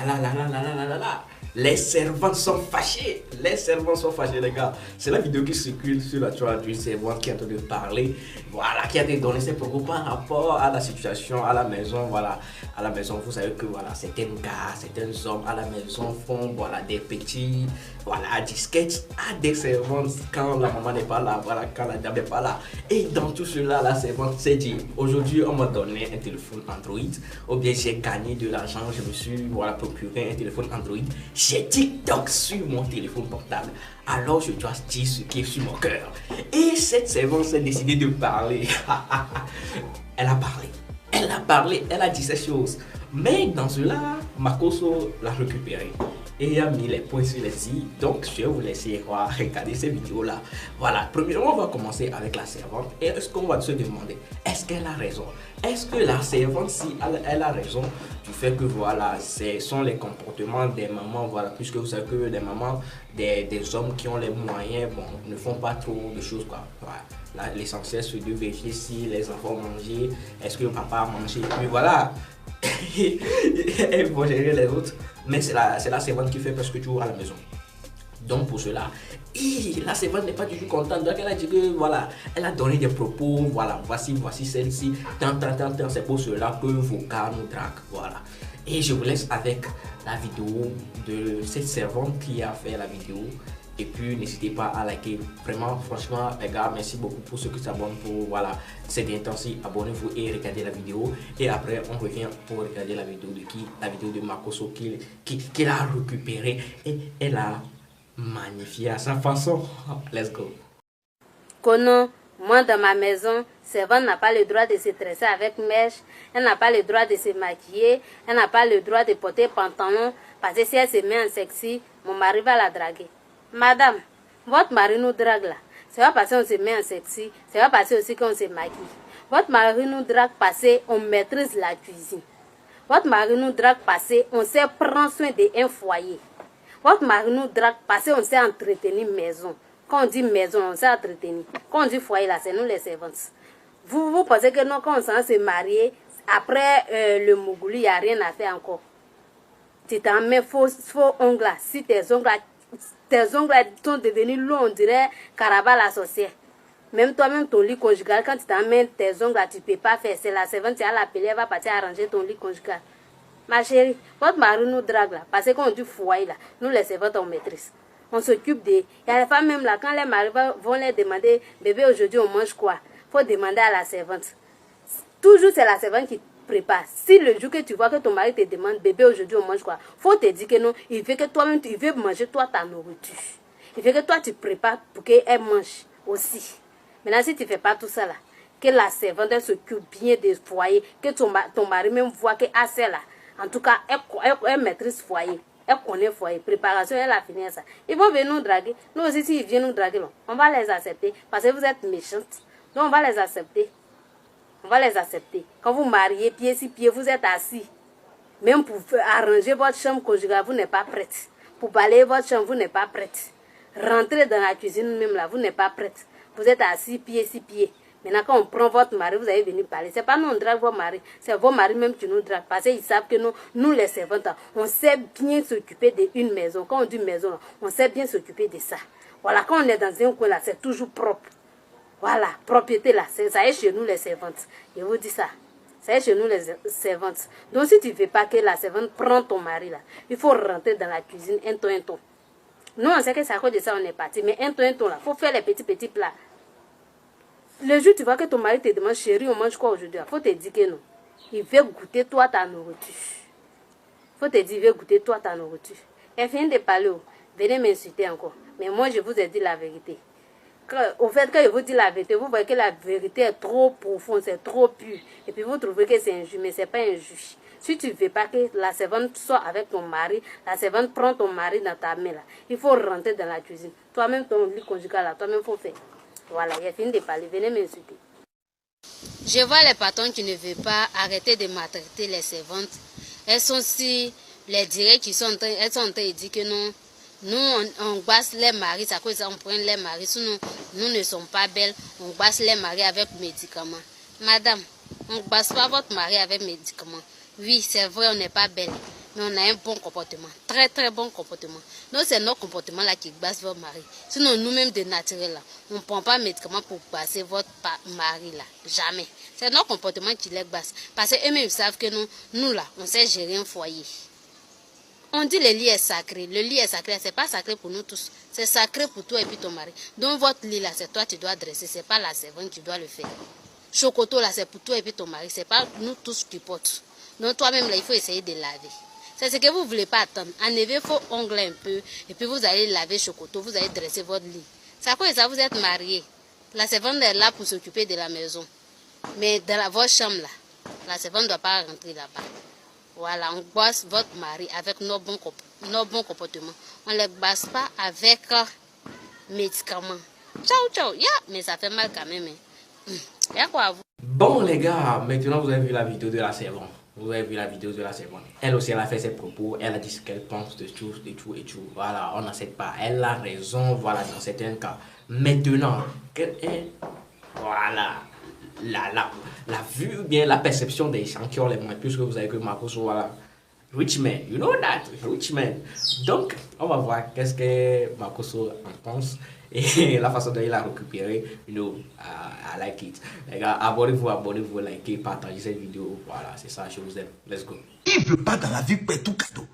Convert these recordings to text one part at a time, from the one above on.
là. Les servantes sont fâchées. Les servantes sont fâchées, les gars. C'est la vidéo qui circule sur la toile d'une servante qui est en train de parler. Voilà, qui a été donné ses propos par rapport à la situation à la maison. Voilà, à la maison, vous savez que voilà, certains gars, certains hommes à la maison font voilà, des petits disquettes à des servantes quand la maman n'est pas là. Voilà, quand la dame n'est pas là. Et dans tout cela, la servante s'est dit, aujourd'hui, on m'a donné un téléphone Android. Ou bien j'ai gagné de l'argent, je me suis voilà, procuré un téléphone Android. J'ai TikTok sur mon téléphone portable. Alors je dois dire ce qui est sur mon cœur. Et cette servante s'est décidée de parler. Elle a parlé. Elle a parlé. Elle a dit ces choses. Mais dans cela, Makoso l'a récupéré. Et a mis les points sur les i. Donc je vais vous laisser regarder ces vidéos là. Voilà, premièrement on va commencer avec la servante. Et est-ce qu'on va se demander, est-ce qu'elle a raison? Est-ce que la servante, si elle a raison du fait que voilà, ce sont les comportements des mamans, voilà, puisque vous savez que des mamans, des hommes qui ont les moyens, bon, ne font pas trop de choses quoi. Voilà. L'essentiel c'est de vérifier si les enfants ont mangé, est-ce que le papa a mangé, puis voilà. Elles vont gérer les autres, mais c'est la servante qui fait presque tout à la maison. Donc pour cela, la servante n'est pas toujours contente. Donc elle a dit que voilà, elle a donné des propos, voilà, voici celle-ci, tant, c'est pour cela que vos gars nous draguent, voilà. Et je vous laisse avec la vidéo de cette servante qui a fait la vidéo. Et puis n'hésitez pas à liker. Vraiment, franchement, les gars, merci beaucoup pour ceux qui s'abonnent pour voilà, cette intention. Abonnez-vous et regardez la vidéo. Et après, on revient pour regarder la vidéo de qui? La vidéo de Makoso qu'il a récupéré et elle a magnifié à sa façon. Let's go. Kono, moi dans ma maison, servante n'a pas le droit de se tresser avec mèche, elle n'a pas le droit de se maquiller, elle n'a pas le droit de porter pantalon, parce que si elle se met en sexy, mon mari va la draguer. Madame, votre mari nous drague là. C'est pas parce qu'on se met en sexy, c'est pas parce aussi qu'on se maquille. Votre mari nous drague parce qu'on maîtrise la cuisine. Votre mari nous drague parce qu'on sait prendre soin d'un foyer. Votre mari nous drague parce qu'on sait entretenir maison. Quand on dit maison, on sait entretenir. Quand on dit foyer là, c'est nous les servantes. Vous pensez que non, quand on s'est marié, après le Mougouli, il n'y a rien à faire encore. Tu t'en mets faux ongles là. Si tes ongles sont devenus longs, on dirait Caraba la sorcière. Même toi-même, ton lit conjugal, quand tu t'emmènes tes ongles là, tu ne peux pas faire. C'est la servante qui a l'appeler, elle va partir arranger ton lit conjugal. Ma chérie, votre mari nous drague là, parce qu'on dit foyer là, nous les servantes on maîtrise. On s'occupe des... Il y a les femmes même là, quand les maris vont les demander, bébé aujourd'hui on mange quoi? Il faut demander à la servante. Toujours c'est la servante qui prépare. Si le jour que tu vois que ton mari te demande, bébé aujourd'hui on mange quoi? Faut te dire que non, il veut que toi-même, il veut manger toi ta nourriture. Il veut que toi tu prépares pour qu'elle mange aussi. Maintenant si tu ne fais pas tout ça là, que la servante elle s'occupe bien des foyers, que ton mari même voit que assez là. En tout cas, elle maîtrise foyer. Elle connaît foyer. Préparation, elle a fini ça. Ils vont venir nous draguer. Nous aussi, s'ils viennent nous draguer, on va les accepter. Parce que vous êtes méchantes. Donc, on va les accepter. On va les accepter. Quand vous mariez, pied sur pied, vous êtes assis. Même pour arranger votre chambre conjugale, vous n'êtes pas prête. Pour balayer votre chambre, vous n'êtes pas prête. Rentrer dans la cuisine même là, vous n'êtes pas prête. Vous êtes assis, pied sur pied. Maintenant, quand on prend votre mari, vous allez venir parler. Ce n'est pas nous, on drague vos maris. C'est vos maris même qui nous draguent. Parce qu'ils savent que nous les servantes, on sait bien s'occuper d'une maison. Quand on dit maison, on sait bien s'occuper de ça. Voilà, quand on est dans un coin là, c'est toujours propre. Voilà, propriété là, ça est chez nous les servantes. Je vous dis ça. Ça est chez nous les servantes. Donc, si tu ne veux pas que la servante prenne ton mari là, il faut rentrer dans la cuisine un ton. Nous, on sait que c'est à cause de ça on est parti. Mais un ton là, il faut faire les petits plats. Le jour tu vois que ton mari te demande, chérie, on mange quoi aujourd'hui? Il faut te dire que non. Il veut goûter toi ta nourriture. Il faut te dire, il veut goûter toi ta nourriture. Elle vient de parler, venez m'insulter encore. Mais moi, je vous ai dit la vérité. Au fait, quand je vous dis la vérité, vous voyez que la vérité est trop profonde, c'est trop pur. Et puis vous trouvez que c'est injuste, mais ce n'est pas injuste. Si tu ne veux pas que la servante soit avec ton mari, la servante prend ton mari dans ta main, là, il faut rentrer dans la cuisine. Toi-même, ton lit conjugal, là, toi-même, il faut faire. Voilà, il a fini de parler. Venez m'insulter. Je vois les patrons qui ne veulent pas arrêter de maltraiter les servantes. Elles sont si les directs qui sont en train, elles sont en train de dire que non, nous on basse les maris, c'est à cause ça on prend les maris, sinon nous ne sommes pas belles, on basse les maris avec médicaments. Madame, on ne basse pas votre mari avec médicaments. Oui, c'est vrai, on n'est pas belle. Mais on a un bon comportement, très très bon comportement. Donc c'est notre comportement là qui basse votre mari. Sinon nous-mêmes de naturel là, on ne prend pas de médicaments pour passer votre mari là, jamais. C'est notre comportement qui les basse. Parce qu'eux-mêmes savent que nous là, on sait gérer un foyer. On dit le lit est sacré. Le lit est sacré, c'est pas sacré pour nous tous. C'est sacré pour toi et puis ton mari. Donc votre lit là, c'est toi qui dois dresser, c'est pas la servante qui doit le faire. Chocoto là, c'est pour toi et puis ton mari, c'est pas nous tous qui portent. Donc toi-même là, il faut essayer de laver. C'est ce que vous ne voulez pas attendre. Enlevez vos ongles un peu et puis vous allez laver Chocoto, vous allez dresser votre lit. C'est à quoi ça vous êtes mariés. La servante est là pour s'occuper de la maison. Mais dans votre chambre là, la servante ne doit pas rentrer là-bas. Voilà, on bosse votre mari avec nos bons comportements. On ne les bosse pas avec médicaments. Ciao, ciao. Yeah, mais ça fait mal quand même. Il y a quoi à vous? Bon les gars, maintenant vous avez vu la vidéo de la servante. Vous avez vu la vidéo de la servante. Elle aussi, elle a fait ses propos. Elle a dit ce qu'elle pense de tout, de tout et tout. Voilà, on n'accepte pas. Elle a raison, voilà, dans certains cas. Maintenant, quelle est, voilà, la vue ou bien la perception des gens qui ont les moyens, puisque vous avez que Marcos, voilà, rich man, you know that, rich man. Donc, on va voir qu'est-ce que Marcos en pense. Et la façon dont il a récupéré, you know, I like it. Les gars, abonnez-vous, likez, partagez cette vidéo. Voilà, c'est ça, je vous aime. Let's go. Qui ne veut pas dans la vie payer tout cadeau?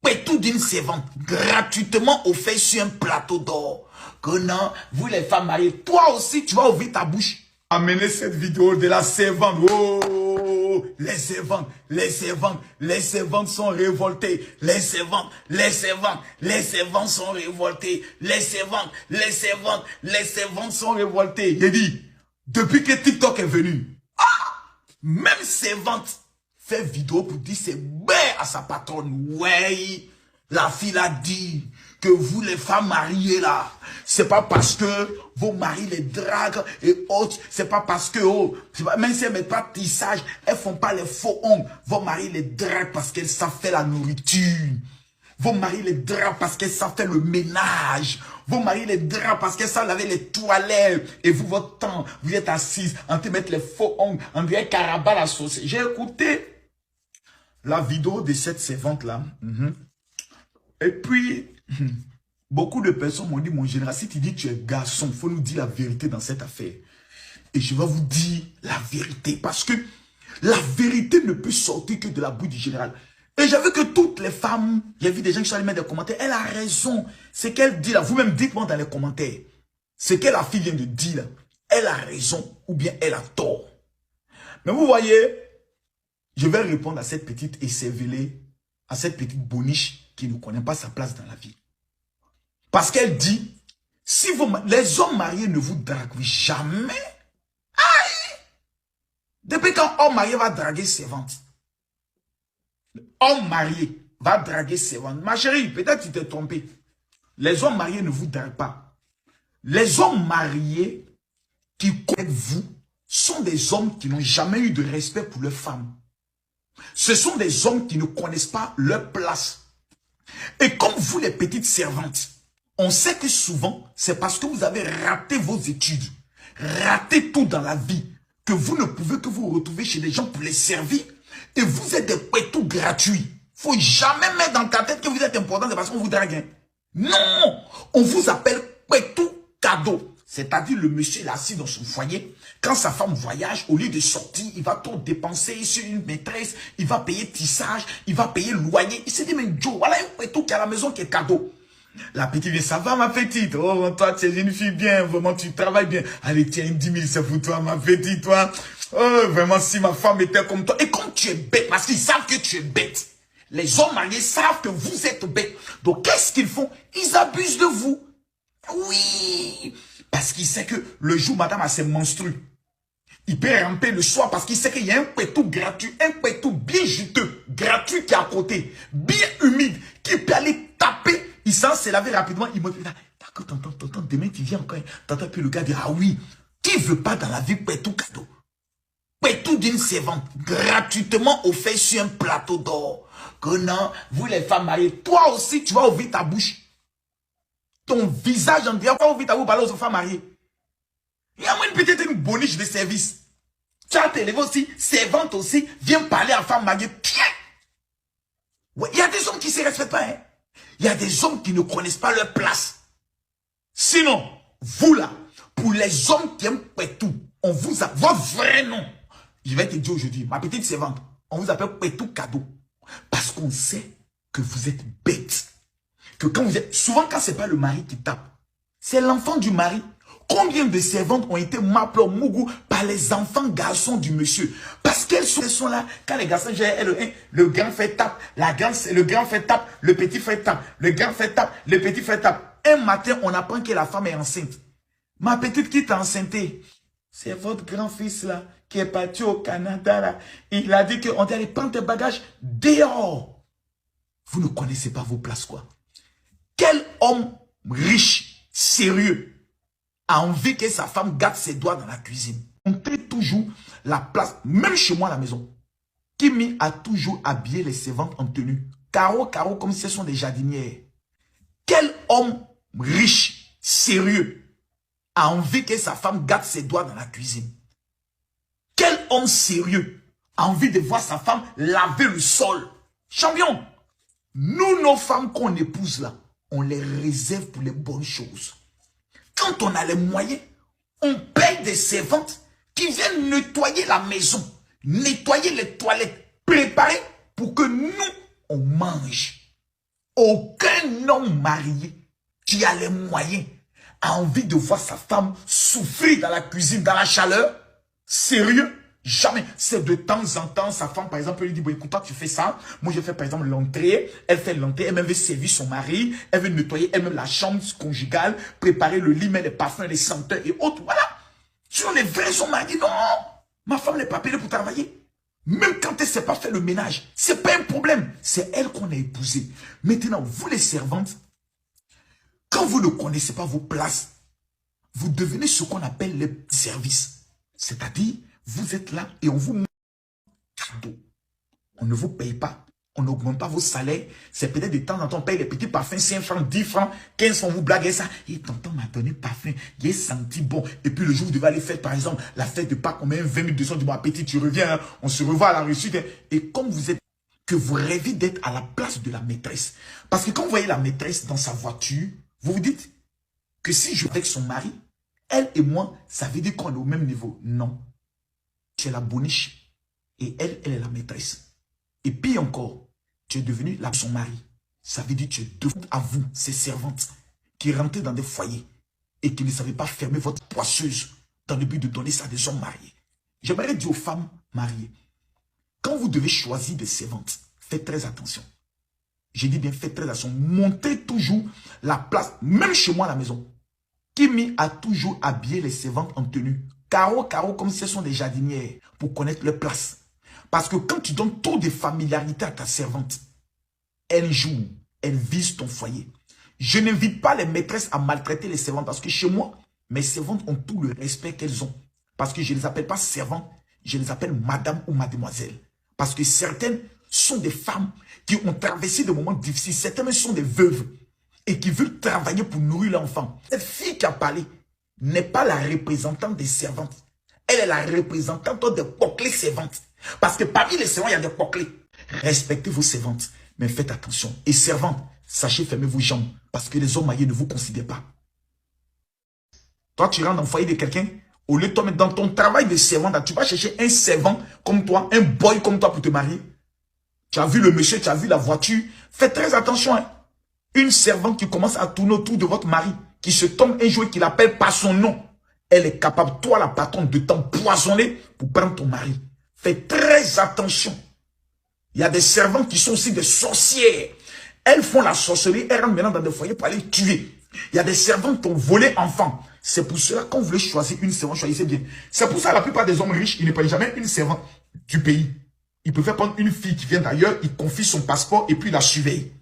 Payer tout d'une servante, gratuitement offert sur un plateau d'or. Que non, vous les femmes mariées, toi aussi, tu vas ouvrir ta bouche. Amenez cette vidéo de la servante. Oh, les servantes, les servantes, les servantes sont révoltées. Les servantes, les servantes, les servantes sont révoltées. Les servantes, les servantes, les servantes sont révoltées. J'ai dit, depuis que TikTok est venu, même servante fait vidéo pour dire c'est bien à sa patronne. Ouais, la fille a dit que vous les femmes mariées là, c'est pas parce que vos maris les draguent et autres, c'est pas parce que, oh, même si elles mettent pas de tissage, elles font pas les faux ongles. Vos maris les draguent parce qu'elles savent faire la nourriture. Vos maris les draguent parce qu'elles savent faire le ménage. Vos maris les draguent parce qu'elles savent laver les toilettes. Et vous, votre temps, vous êtes assise en train de mettre les faux ongles, en train de carabas la sauce. J'ai écouté la vidéo de cette servante-là. Et puis, beaucoup de personnes m'ont dit, mon général, si tu dis que tu es garçon, il faut nous dire la vérité dans cette affaire. Et je vais vous dire la vérité. Parce que la vérité ne peut sortir que de la bouche du général. Et j'ai vu que toutes les femmes, j'ai vu des gens qui sont allés mettre des commentaires. Elle a raison. Ce qu'elle dit là, vous-même dites-moi dans les commentaires. Ce que la fille vient de dire là, elle a raison ou bien elle a tort. Mais vous voyez, je vais répondre à cette petite écervelée, à cette petite boniche qui ne connaît pas sa place dans la vie. Parce qu'elle dit, si les hommes mariés ne vous draguent jamais, aïe, depuis quand homme marié va draguer servante? Homme marié va draguer servante. Ma chérie, peut-être tu t'es trompé. Les hommes mariés ne vous draguent pas. Les hommes mariés qui connaissent vous sont des hommes qui n'ont jamais eu de respect pour leurs femmes. Ce sont des hommes qui ne connaissent pas leur place. Et comme vous, les petites servantes, on sait que souvent, c'est parce que vous avez raté vos études, raté tout dans la vie, que vous ne pouvez que vous retrouver chez des gens pour les servir, et vous êtes des pétous gratuits. Faut jamais mettre dans ta tête que vous êtes important, c'est parce qu'on vous drague. Non, on vous appelle pétou cadeau. C'est-à-dire le monsieur est assis dans son foyer. Quand sa femme voyage, au lieu de sortir, il va tout dépenser sur une maîtresse. Il va payer tissage, il va payer loyer. Il s'est dit, mais Joe, voilà un pétou qui est à la maison qui est cadeau. La petite dit, ça va ma petite? Oh, toi, tu es une fille bien, vraiment, tu travailles bien. Allez, tiens, 10 000, c'est pour toi, ma petite, toi. Oh, vraiment, si ma femme était comme toi. Et comme tu es bête, parce qu'ils savent que tu es bête. Les hommes mariés savent que vous êtes bête. Donc, qu'est-ce qu'ils font? Ils abusent de vous. Oui. Parce qu'il sait que le jour, madame a ses menstrues, il peut ramper le soir parce qu'il sait qu'il y a un pétou gratuit, un pétou bien juteux, gratuit qui est à côté, bien humide, qui peut aller taper. Il s'en s'est lavé rapidement. Il me dit, d'accord, tonton, demain tu viens encore. Tonton, puis le gars dit, ah oui, qui veut pas dans la vie pétou cadeau? Pétou d'une servante, gratuitement offert sur un plateau d'or. Que non, vous les femmes mariées, toi aussi, tu vas ouvrir ta bouche. Ton visage en disant, va ouvrir ta bouche, parler aux femmes mariées. Il y a peut-être une boniche de service. Tu as t'élevé aussi, servante aussi, viens parler à femme mariée. Tiens! Ouais, il y a des hommes qui ne se respectent pas. Hein. Il y a des hommes qui ne connaissent pas leur place. Sinon, vous là, pour les hommes qui aiment Pétou, on vous a votre vrai nom. Je vais te dire aujourd'hui, ma petite servante, on vous appelle Pétou Cadeau. Parce qu'on sait que vous êtes bête. Que quand vous êtes, souvent quand c'est pas le mari qui tape, c'est l'enfant du mari. Combien de servantes ont été maplées au Mougou par les enfants garçons du monsieur? Parce qu'elles sont là, quand les garçons, le grand fait tape, le grand fait tape, le petit fait tape, le grand fait tape, le petit fait tape. Un matin, on apprend que la femme est enceinte. Ma petite qui est enceinte, c'est votre grand-fils là, qui est parti au Canada là. Il a dit qu'on allait prendre tes bagages dehors. Vous ne connaissez pas vos places quoi. Quel homme riche, sérieux, a envie que sa femme garde ses doigts dans la cuisine? On fait toujours la place, même chez moi à la maison. Kimi a toujours habillé les servantes en tenue. Carreau, comme si ce sont des jardinières. Quel homme riche, sérieux, a envie que sa femme garde ses doigts dans la cuisine? Quel homme sérieux a envie de voir sa femme laver le sol? Champion, nous, nos femmes qu'on épouse là, on les réserve pour les bonnes choses. Quand on a les moyens, on paye des servantes qui viennent nettoyer la maison, nettoyer les toilettes, préparer pour que nous, on mange. Aucun homme marié qui a les moyens a envie de voir sa femme souffrir dans la cuisine, dans la chaleur. Sérieux? Jamais. C'est de temps en temps, sa femme, par exemple, lui dit, bon, écoute, toi, tu fais ça. Moi, je fais, par exemple, l'entrée. Elle fait l'entrée. Elle-même veut servir son mari. Elle veut nettoyer elle-même la chambre conjugale, préparer le lit, mettre les parfums, les senteurs et autres. Voilà. Sur les vrais hommes mariés, non. Ma femme n'est pas payée pour travailler. Même quand elle ne sait pas faire le ménage, c'est pas un problème. C'est elle qu'on a épousée. Maintenant, vous les servantes, quand vous ne connaissez pas vos places, vous devenez ce qu'on appelle les petits services. C'est-à-dire, vous êtes là et on vous met cadeau. On ne vous paye pas. On n'augmente pas vos salaires. C'est peut-être de temps en temps, on paye les petits parfums, 5 francs, 10 francs, 15 francs, vous blaguez ça. Et tonton m'a donné parfum, il est senti bon. Et puis le jour où vous devez aller faire, par exemple, la fête de Pâques, on met 20 200 du bon appétit, tu reviens, hein, on se revoit à la réussite. Hein. Et comme vous êtes, que vous rêvez d'être à la place de la maîtresse. Parce que quand vous voyez la maîtresse dans sa voiture, vous vous dites que si je suis avec son mari, elle et moi, ça veut dire qu'on est au même niveau. Non. Tu es la boniche et elle est la maîtresse. Et puis encore, tu es devenu son mari. Ça veut dire que tu es devenu à vous, ces servantes, qui rentraient dans des foyers et qui ne savaient pas fermer votre poisseuse dans le but de donner ça à des hommes mariés. J'aimerais dire aux femmes mariées, quand vous devez choisir des servantes, faites très attention. J'ai dit bien, faites très attention. Montez toujours la place, même chez moi à la maison. Kimi a toujours habillé les servantes en tenue. Carreau, comme si ce sont des jardinières, pour connaître leur place. Parce que quand tu donnes trop de familiarité à ta servante, elle joue, elle vise ton foyer. Je n'invite pas les maîtresses à maltraiter les servantes, parce que chez moi, mes servantes ont tout le respect qu'elles ont. Parce que je ne les appelle pas servantes, je les appelle madame ou mademoiselle. Parce que certaines sont des femmes qui ont traversé des moments difficiles. Certaines sont des veuves et qui veulent travailler pour nourrir l'enfant. Cette fille qui a parlé n'est pas la représentante des servantes. Elle est la représentante des poclés servantes. Parce que parmi les servantes, il y a des poclés. Respectez vos servantes, mais faites attention. Et servantes, sachez fermer vos jambes, parce que les hommes mariés ne vous considèrent pas. Toi, tu rentres dans le foyer de quelqu'un, au lieu de te mettre dans ton travail de servante, tu vas chercher un servant comme toi, un boy comme toi pour te marier. Tu as vu le monsieur, tu as vu la voiture. Faites très attention. Hein. Une servante qui commence à tourner autour de votre mari, qui se tombe un jour et qui l'appelle par son nom, elle est capable, toi la patronne, de t'empoisonner pour prendre ton mari. Faites très attention. Il y a des servantes qui sont aussi des sorcières. Elles font la sorcellerie, elles rentrent maintenant dans des foyers pour aller tuer. Il y a des servantes qui ont volé enfants. C'est pour cela, quand vous voulez choisir une servante, choisissez bien. C'est pour ça que la plupart des hommes riches, ils ne prennent jamais une servante du pays. Ils préfèrent prendre une fille qui vient d'ailleurs, ils confient son passeport et puis la surveillent.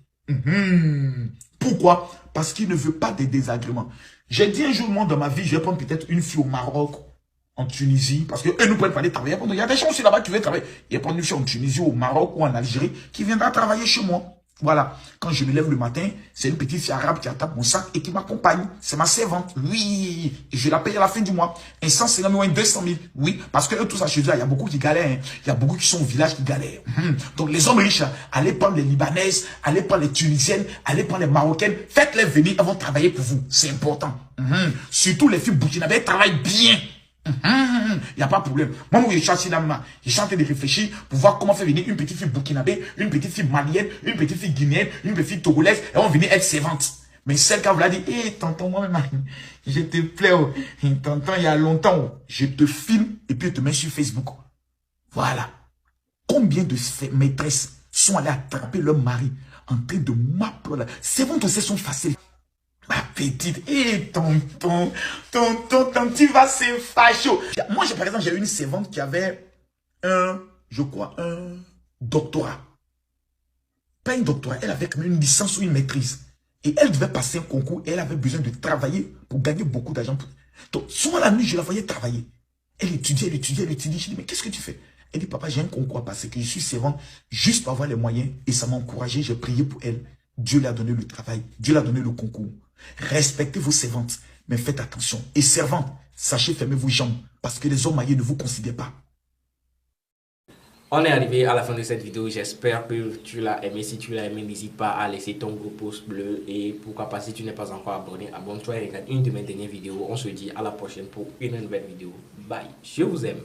Pourquoi? Parce qu'il ne veut pas des désagréments. J'ai dit un jour, moi, dans ma vie, je vais prendre peut-être une fille au Maroc, en Tunisie, parce qu'eux nous prennent pas aller travailler. Il y a des gens aussi là-bas qui veulent travailler. Ils vont prendre une fille en Tunisie, au Maroc ou en Algérie, qui viendra travailler chez moi. Voilà, quand je me lève le matin, c'est une petite fille arabe qui attaque mon sac et qui m'accompagne. C'est ma servante. Oui, et je la paye à la fin du mois. Et 150 000, 200 000. Oui, parce que eux, tout ça chez eux, il y a beaucoup qui galèrent. Hein. Il y a beaucoup qui sont au village qui galèrent. Donc les hommes riches, allez prendre les Libanaises, allez prendre les Tunisiennes, allez prendre les Marocaines. Faites-les venir, elles vont travailler pour vous. C'est important. Surtout les filles burkinabées, elles travaillent bien. Il n'y a pas de problème. Moi, je suis assis là, je suis en train de réfléchir pour voir comment faire venir une petite fille burkinabé, une petite fille malienne, une petite fille guinéenne, une petite fille togolaise, et on va venir être servante. Mais celle qui vous l'a dit, hé, tonton, moi-même, je te plais, oh. Tonton, il y a longtemps, oh. Je te filme et puis je te mets sur Facebook. Voilà. Combien de maîtresses sont allées attraper leur mari en train de m'appeler. Servantes aussi sont faciles. Ma petite, hé, tonton, tu vas se fâcher. Moi, par exemple, j'ai eu une servante qui avait un doctorat. Pas un doctorat, elle avait quand même une licence ou une maîtrise. Et elle devait passer un concours et elle avait besoin de travailler pour gagner beaucoup d'argent. Donc, souvent la nuit, je la voyais travailler. Elle étudiait. Je lui dis, mais qu'est-ce que tu fais? Elle dit, papa, j'ai un concours à passer, que je suis servante juste pour avoir les moyens. Et ça m'a encouragé, j'ai prié pour elle. Dieu lui a donné le travail, Dieu lui a donné le concours. Respectez vos servantes, mais faites attention. Et servantes, sachez fermer vos jambes, parce que les hommes mariés ne vous considèrent pas. On est arrivé à la fin de cette vidéo, j'espère que tu l'as aimé. Si tu l'as aimé, n'hésite pas à laisser ton gros pouce bleu. Et pourquoi pas, si tu n'es pas encore abonné, abonne-toi et regarde une de mes dernières vidéos. On se dit à la prochaine pour une nouvelle vidéo. Bye, je vous aime.